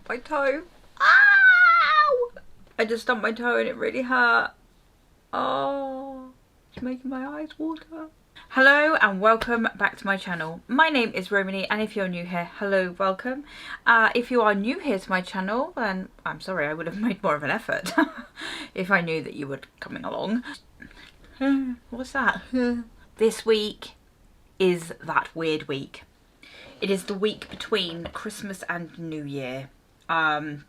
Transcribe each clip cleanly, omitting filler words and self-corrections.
stumped my toe. Ow! I just stumped my toe and it really hurt. Oh, it's making my eyes water. Hello and welcome back to my channel. My name is Romany, and if you're new here, hello, welcome. If you are new here to my channel, then I'm sorry, I would have made more of an effort if I knew that you were coming along. What's that? This week is that weird week. It is the week between Christmas and New Year. It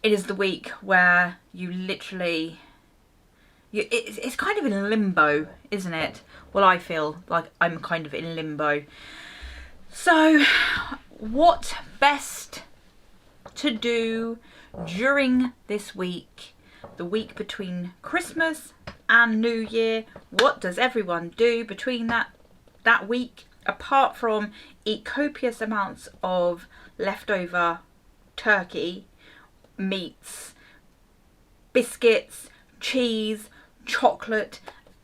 is the week where you literally... It's kind of in limbo, isn't it? Well, I feel like I'm kind of in limbo. So, what best to do during this week, the week between Christmas and New Year? What does everyone do between that week, apart from eat copious amounts of leftover turkey, meats, biscuits, cheese, chocolate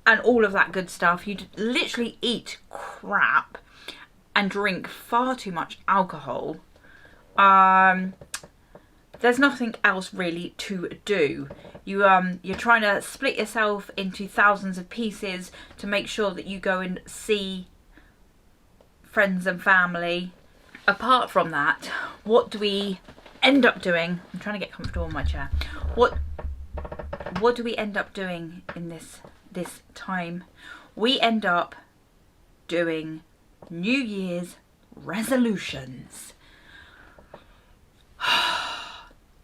and all of that good stuff? You literally eat crap and drink far too much alcohol. There's nothing else really to do. You're trying to split yourself into thousands of pieces to make sure that you go and see friends and family. Apart from that, what do we end up doing? I'm trying to get comfortable in my chair. What do we end up doing in this time? We end up doing New Year's resolutions.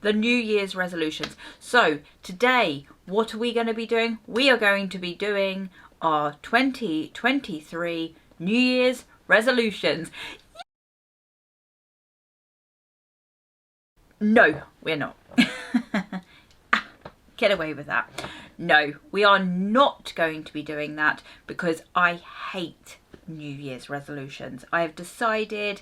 The New Year's resolutions. So today, what are we going to be doing? We are going to be doing our 2023 New Year's resolutions. No, we're not. Get away with that. No, we are not going to be doing that because I hate New Year's resolutions. I have decided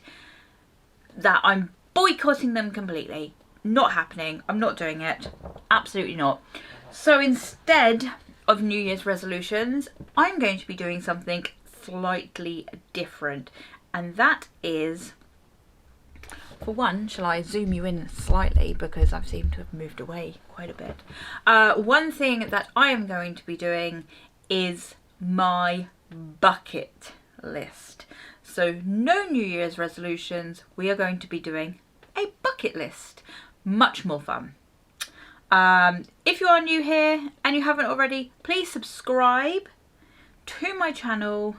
that I'm boycotting them completely. Not happening. I'm not doing it. Absolutely not. So instead of New Year's resolutions, I'm going to be doing something slightly different. And that is... For one, shall I zoom you in slightly because I've seemed to have moved away quite a bit. One thing that I am going to be doing is my bucket list. So no New Year's resolutions. We are going to be doing a bucket list. Much more fun. If you are new here and you haven't already, please subscribe to my channel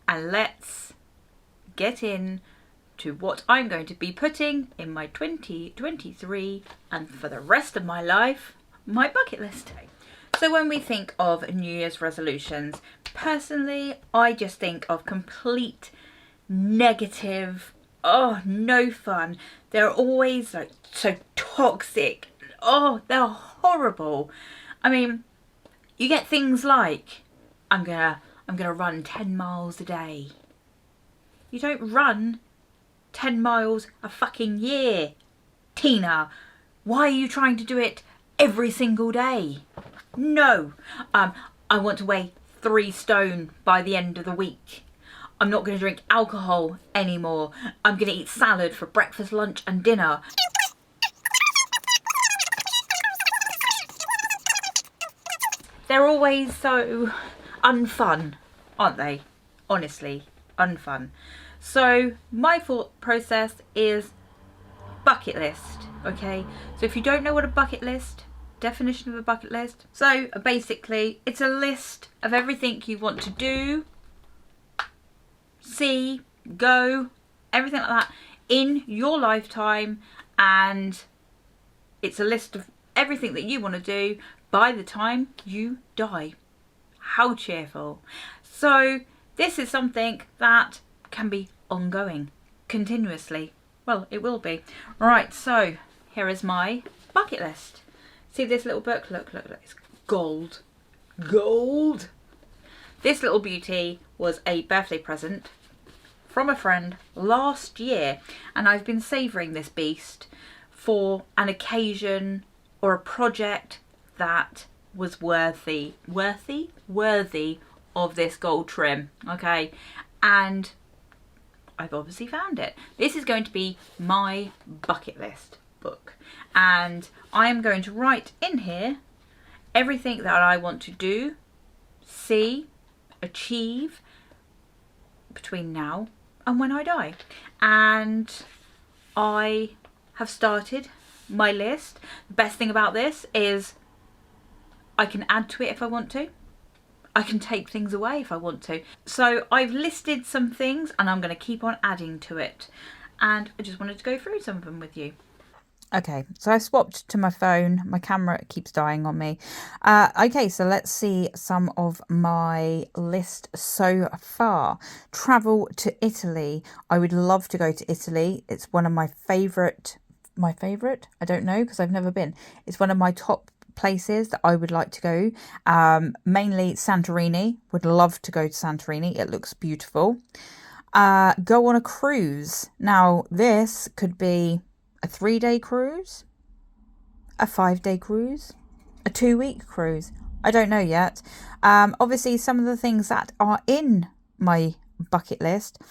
and let's get in to what I'm going to be putting in my 2023 and for the rest of my life, my bucket list. So when we think of New Year's resolutions, personally, I just think of complete negative, oh, no fun. They're always like so toxic. Oh, they're horrible. I mean, you get things like, I'm gonna run 10 miles a day. You don't run 10 miles a fucking year, Tina. Why are you trying to do it every single day? No. I want to weigh 3 stone by the end of the week. I'm not going to drink alcohol anymore. I'm going to eat salad for breakfast, lunch and dinner. They're always so unfun, aren't they? Honestly, unfun. So my thought process is bucket list, okay? So if you don't know what a bucket list, definition of a bucket list. So basically it's a list of everything you want to do, see, go, everything like that in your lifetime, and it's a list of everything that you want to do by the time you die. How cheerful. So this is something that can be ongoing, continuously. Well, it will be. Right, so here is my bucket list. See this little book? Look, it's gold. Gold! This little beauty was a birthday present from a friend last year, and I've been savouring this beast for an occasion or a project that was worthy of this gold trim, okay? And I've obviously found it. This is going to be my bucket list book. And I am going to write in here everything that I want to do, see, achieve between now and when I die. And I have started my list. The best thing about this is I can add to it if I want to. I can take things away if I want to. So I've listed some things and I'm going to keep on adding to it. And I just wanted to go through some of them with you. Okay, so I swapped to my phone. My camera keeps dying on me. Okay, so let's see some of my list so far. Travel to Italy. I would love to go to Italy. It's one of my favourite? I don't know, because I've never been. It's one of my top places that I would like to go. Mainly Santorini. Would love to go to Santorini. It looks beautiful. Go on a cruise. Now, this could be a 3-day cruise, a 5-day cruise, a 2-week cruise. I don't know yet. Obviously, some of the things that are in my bucket list,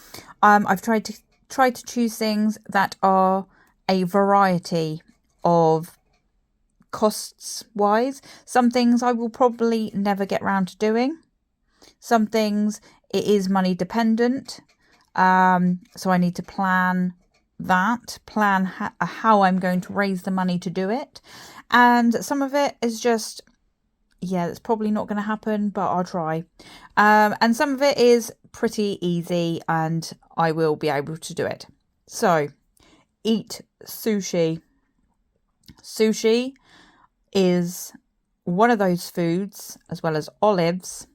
I've tried to choose things that are a variety of costs wise. Some things I will probably never get round to doing. Some things it is money dependent. So I need to plan how I'm going to raise the money to do it. And some of it is just, yeah, it's probably not going to happen, but I'll try. And some of it is pretty easy and I will be able to do it. So, eat sushi. Sushi is one of those foods, as well as olives,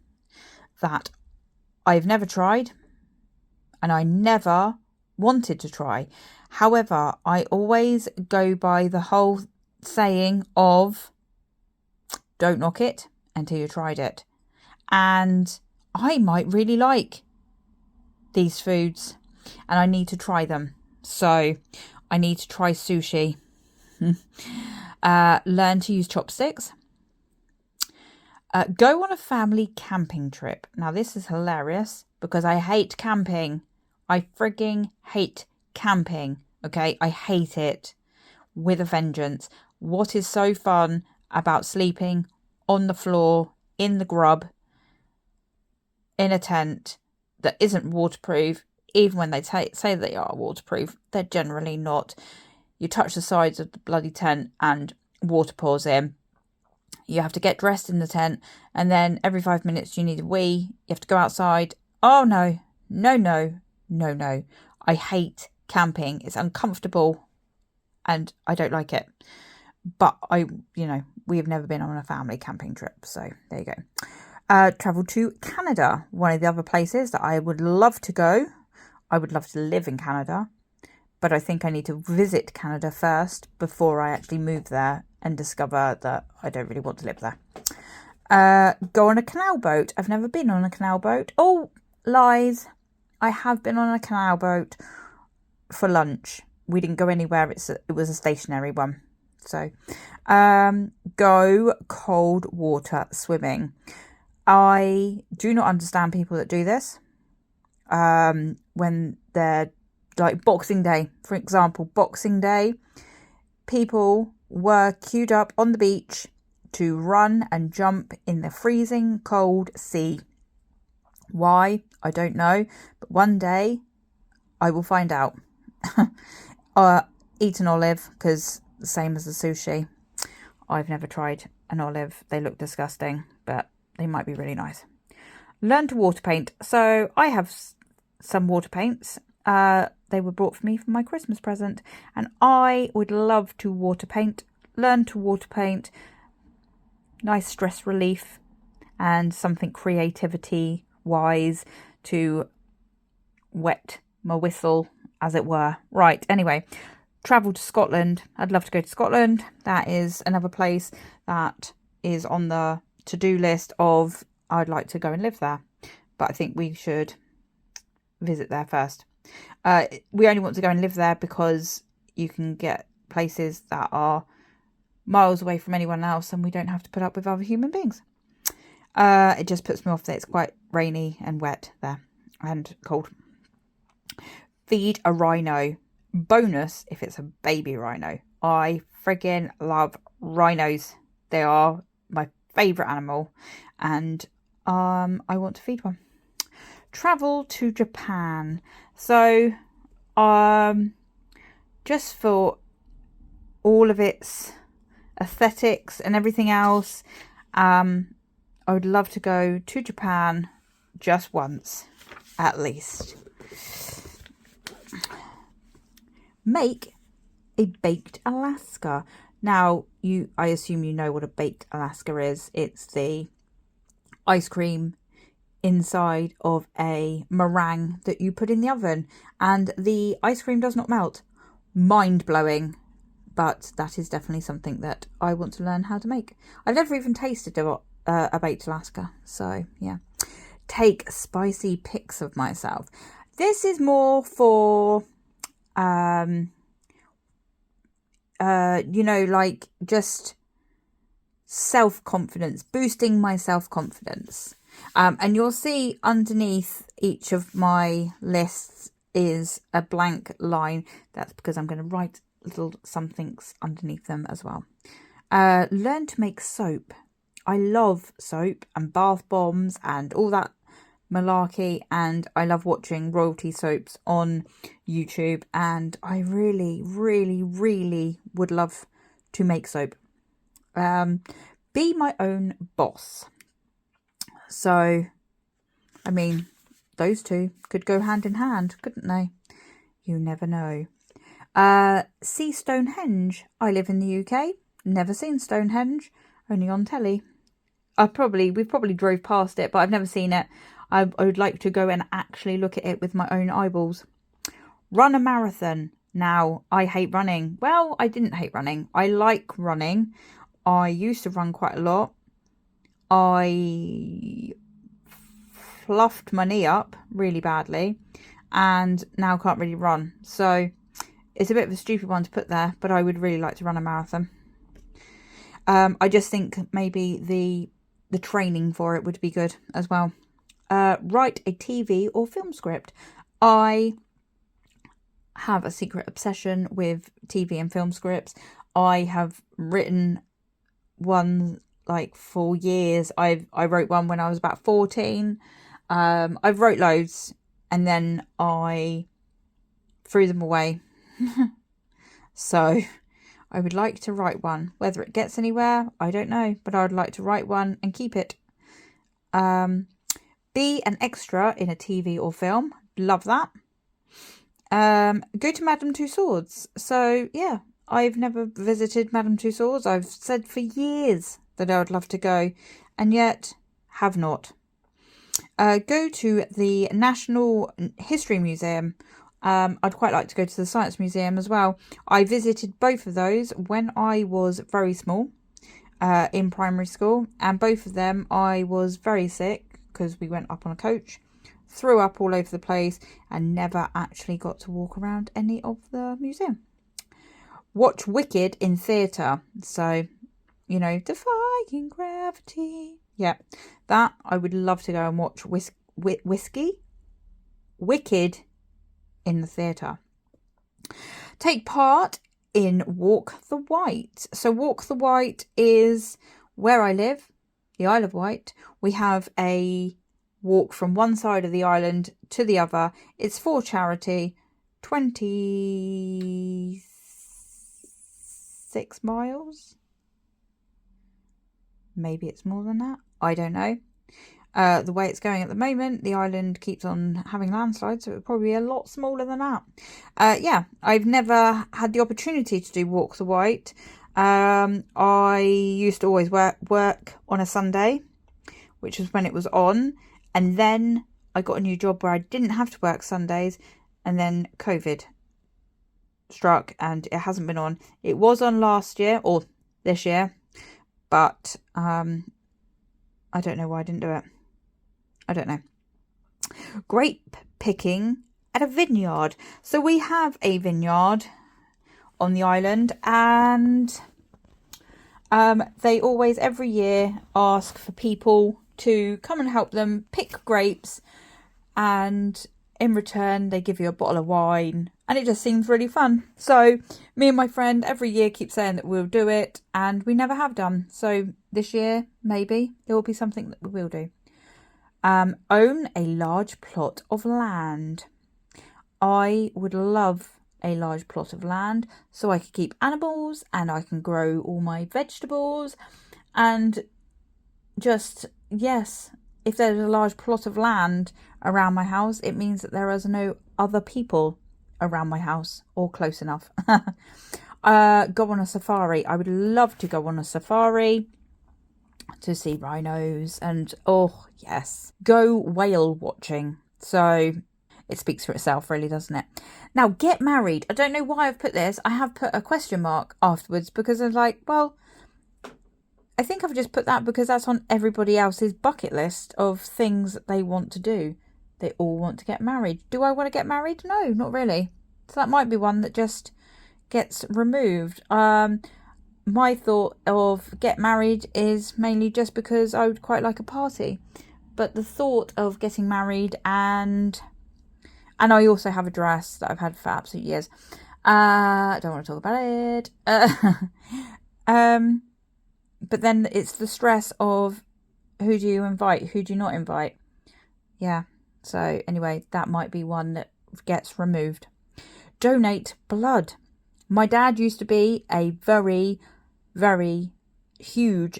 that I've never tried and I never wanted to try. However, I always go by the whole saying of don't knock it until you tried it. And I might really like these foods and I need to try them. So I need to try sushi. Learn to use chopsticks. Go on a family camping trip. Now this is hilarious because I hate camping. I frigging hate camping. Okay, I hate it with a vengeance. What is so fun about sleeping on the floor in the grub in a tent that isn't waterproof? Even when they say they are waterproof, they're generally not. You touch the sides of the bloody tent and water pours in. You have to get dressed in the tent, and then every 5 minutes you need a wee. You have to go outside. Oh no. I hate camping. It's uncomfortable and I don't like it. But we have never been on a family camping trip. So there you go. Travel to Canada. One of the other places that I would love to go. I would love to live in Canada. But I think I need to visit Canada first before I actually move there and discover that I don't really want to live there. Go on a canal boat. I've never been on a canal boat. Oh, lies. I have been on a canal boat for lunch. We didn't go anywhere. It was a stationary one. So, go cold water swimming. I do not understand people that do this. When they're like Boxing Day, for example, Boxing Day, people were queued up on the beach to run and jump in the freezing cold sea. Why? I don't know. But one day I will find out. Eat an olive, because the same as the sushi. I've never tried an olive. They look disgusting, but they might be really nice. Learn to water paint. So I have some water paints. They were brought for me for my Christmas present, and I would love to water paint. Learn to water paint. Nice stress relief and something creativity wise to wet my whistle, as it were. Right, anyway, travel to Scotland. I'd love to go to Scotland. That is another place that is on the to-do list of I'd like to go and live there. But I think we should visit there first. We only want to go and live there because you can get places that are miles away from anyone else and we don't have to put up with other human beings. It just puts me off that it's quite rainy and wet there and cold. feed a rhino. Bonus if it's a baby rhino. I friggin' love rhinos. They are my favourite animal, and I want to feed one. Travel to Japan. So just for all of its aesthetics and everything else, I would love to go to Japan just once at least. Make a baked Alaska. Now, I assume you know what a baked Alaska is. It's the ice cream inside of a meringue that you put in the oven, and the ice cream does not melt. Mind-blowing, but that is definitely something that I want to learn how to make. I've never even tasted a baked Alaska, so yeah. Take spicy pics of myself. This is more for like just self-confidence, boosting my self-confidence. And you'll see underneath each of my lists is a blank line. That's because I'm going to write little somethings underneath them as well. Learn to make soap. I love soap and bath bombs and all that malarkey, and I love watching royalty soaps on YouTube, and I really, really, really would love to make soap. Be my own boss. So, I mean, those two could go hand in hand, couldn't they? You never know. See Stonehenge. I live in the UK. Never seen Stonehenge, only on telly. We've probably drove past it, but I've never seen it. I would like to go and actually look at it with my own eyeballs. Run a marathon. Now, I hate running. Well, I didn't hate running. I like running. I used to run quite a lot. I fluffed my knee up really badly and now can't really run. So it's a bit of a stupid one to put there, but I would really like to run a marathon. I just think maybe the training for it would be good as well. Write a TV or film script. I have a secret obsession with TV and film scripts. I have written one like for years. I wrote one when I was about 14. I've wrote loads and then I threw them away. So I would like to write one. Whether it gets anywhere, I don't know, but I would like to write one and keep it. Be an extra in a TV or film. Love that. Go to Madame Tussauds. So yeah, I've never visited Madame Tussauds. I've said for years that I would love to go, and yet have not. Go to the National History Museum. I'd quite like to go to the Science Museum as well. I visited both of those when I was very small, in primary school, and both of them I was very sick because we went up on a coach, threw up all over the place, and never actually got to walk around any of the museum. Watch Wicked in theatre. So, Defying Gravity. Yeah, that I would love to go and watch Wicked in the theatre. Take part in Walk the White. So Walk the White is where I live, the Isle of Wight. We have a walk from one side of the island to the other. It's for charity. 26 miles. Maybe it's more than that. I don't know. The way it's going at the moment, the island keeps on having landslides, so it would probably be a lot smaller than that. Yeah, I've never had the opportunity to do Walk the White. I used to always work on a Sunday, which was when it was on. And then I got a new job where I didn't have to work Sundays. And then COVID struck and it hasn't been on. It was on last year or this year. But I don't know why I didn't do it. I don't know. Grape picking at a vineyard. So we have a vineyard on the island, and they always every year ask for people to come and help them pick grapes and in return, they give you a bottle of wine, and it just seems really fun. So me and my friend every year keep saying that we'll do it, and we never have done. So this year, maybe, it will be something that we will do. Own a large plot of land. I would love a large plot of land so I could keep animals and I can grow all my vegetables and just, yes, if there's a large plot of land around my house, it means that there is no other people around my house or close enough. Go on a safari. I would love to go on a safari to see rhinos and, oh yes, go whale watching. So it speaks for itself, really, doesn't it? Now, get married. I don't know why I've put this. I have put a question mark afterwards because I was like, well, I think I've just put that because that's on everybody else's bucket list of things that they want to do. They all want to get married. Do I want to get married? No, not really. So that might be one that just gets removed. My thought of get married is mainly just because I would quite like a party. But the thought of getting married and I also have a dress that I've had for absolute years. I don't want to talk about it. But then it's the stress of who do you invite, who do you not invite. Yeah. So anyway, that might be one that gets removed. Donate blood. My dad used to be a very, very huge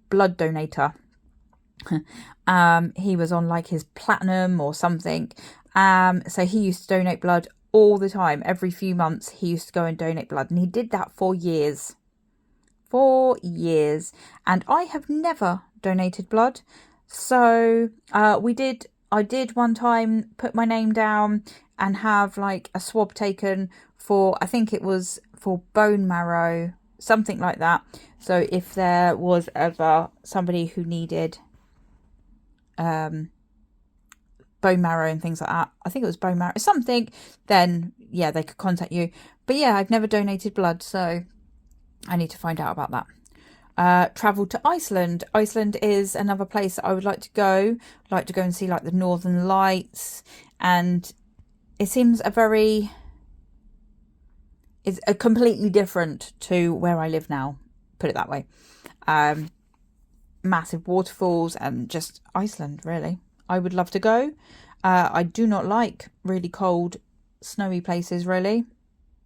blood donator. He was on like his platinum or something. So he used to donate blood all the time. Every few months he used to go and donate blood, and he did that for years. 4 years, and I have never donated blood. So I did one time put my name down and have like a swab taken for, I think it was for bone marrow, something like that. So if there was ever somebody who needed bone marrow and things like that, I think it was bone marrow, something, then yeah, they could contact you. But yeah, I've never donated blood, so I need to find out about that. Travel to Iceland. Iceland is another place that I would like to go. I'd like to go and see like the Northern Lights, and it seems it's a completely different to where I live now, put it that way. Massive waterfalls and just Iceland, really. I would love to go. I do not like really cold, snowy places, really.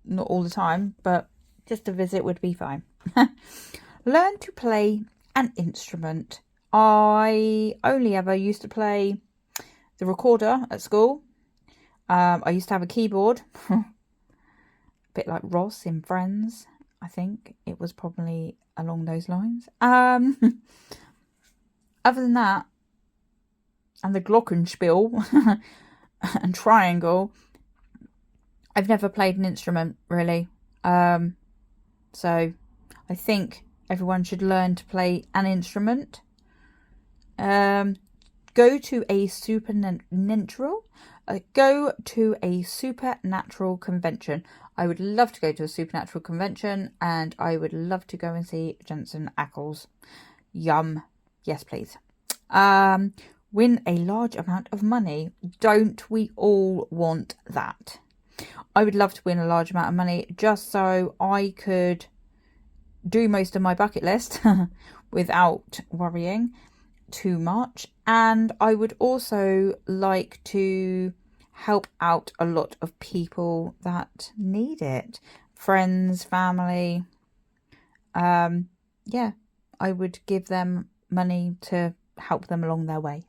Not all the time, but just a visit would be fine. Learn to play an instrument. I only ever used to play the recorder at school. I used to have a keyboard. A bit like Ross in Friends. I think it was probably along those lines. Other than that, and the glockenspiel and triangle, I've never played an instrument, really. So I think everyone should learn to play an instrument. Go to a supernatural convention. I would love to go to a supernatural convention, and I would love to go and see Jensen Ackles. Yum. Yes, please. Win a large amount of money. Don't we all want that? I would love to win a large amount of money just so I could do most of my bucket list without worrying too much. And I would also like to help out a lot of people that need it. Friends, family. Yeah, I would give them money to help them along their way.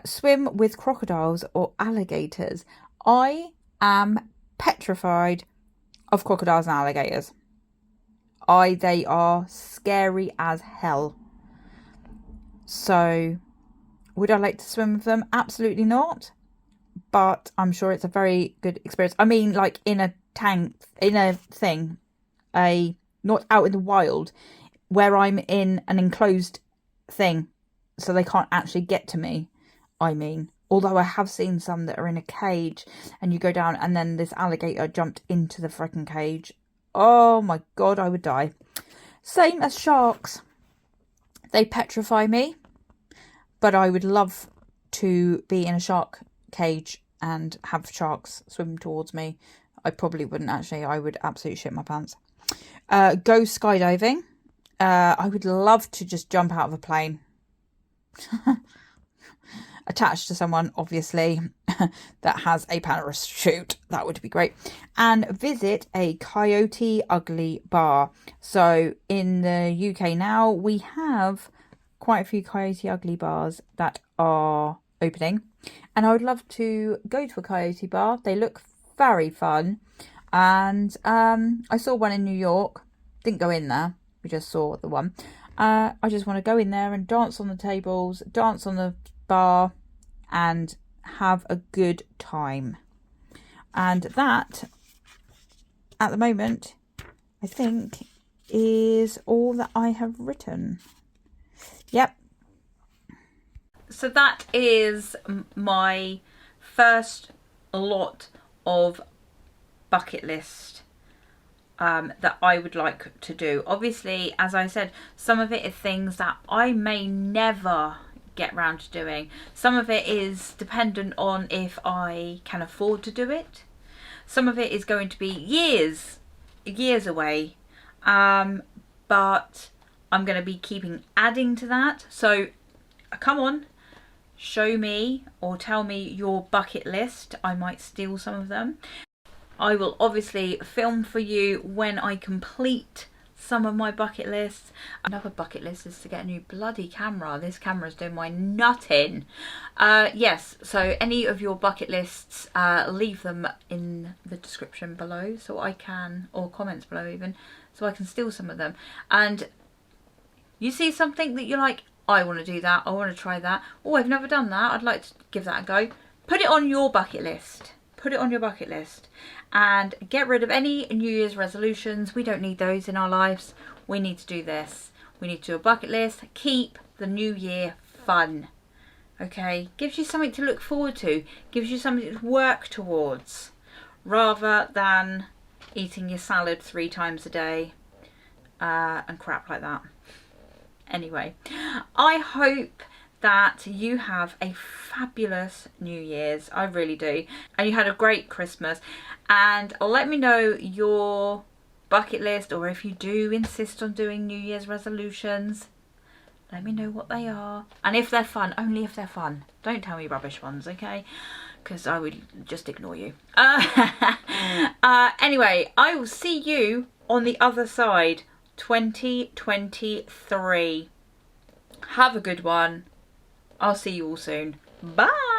Swim with crocodiles or alligators. I am petrified of crocodiles and alligators. They are scary as hell. So, would I like to swim with them? Absolutely not. But I'm sure it's a very good experience. I mean, like in a tank, in a thing, not out in the wild, where I'm in an enclosed thing, so they can't actually get to me. I mean, although I have seen some that are in a cage, and you go down, and then this alligator jumped into the freaking cage. Oh my god, I would die. Same as sharks. They petrify me, but I would love to be in a shark cage and have sharks swim towards me. I probably wouldn't actually. I would absolutely shit my pants. Go skydiving. I would love to just jump out of a plane. Attached to someone, obviously, that has a parachute. That would be great. And visit a Coyote Ugly bar. So in the UK now, we have quite a few Coyote Ugly bars that are opening. And I would love to go to a Coyote bar. They look very fun. And I saw one in New York. Didn't go in there. We just saw the one. I just want to go in there and dance on the tables, dance on the bar, and have a good time. And that, at the moment, I think is all that I have written. Yep. So that is my first lot of bucket list that I would like to do. Obviously, as I said, some of it is things that I may never get round to doing. Some of it is dependent on if I can afford to do it. Some of it is going to be years away, but I'm going to be adding to that. So come on, show me or tell me your bucket list. I might steal some of them. I will obviously film for you when I complete some of my bucket lists. Another bucket list is to get a new bloody camera. This camera's doing my nutting. Yes, so any of your bucket lists, leave them in the description below so I can, or comments below even, so I can steal some of them. And you see something that you're like, I want to do that, I want to try that. Oh, I've never done that, I'd like to give that a go. Put it on your bucket list. Put it on your bucket list and get rid of any New Year's resolutions. We don't need those in our lives. We need to do this. We need to do a bucket list. Keep the new year fun. Okay? Gives you something to look forward to. Gives you something to work towards. Rather than eating your salad 3 times a day and crap like that. Anyway, I hope that you have a fabulous New Year's. I really do. And you had a great Christmas. And let me know your bucket list, or if you do insist on doing New Year's resolutions, let me know what they are. And if they're fun, only if they're fun. Don't tell me rubbish ones, okay? Because I would just ignore you. Anyway, I will see you on the other side. 2023. Have a good one. I'll see you all soon. Bye.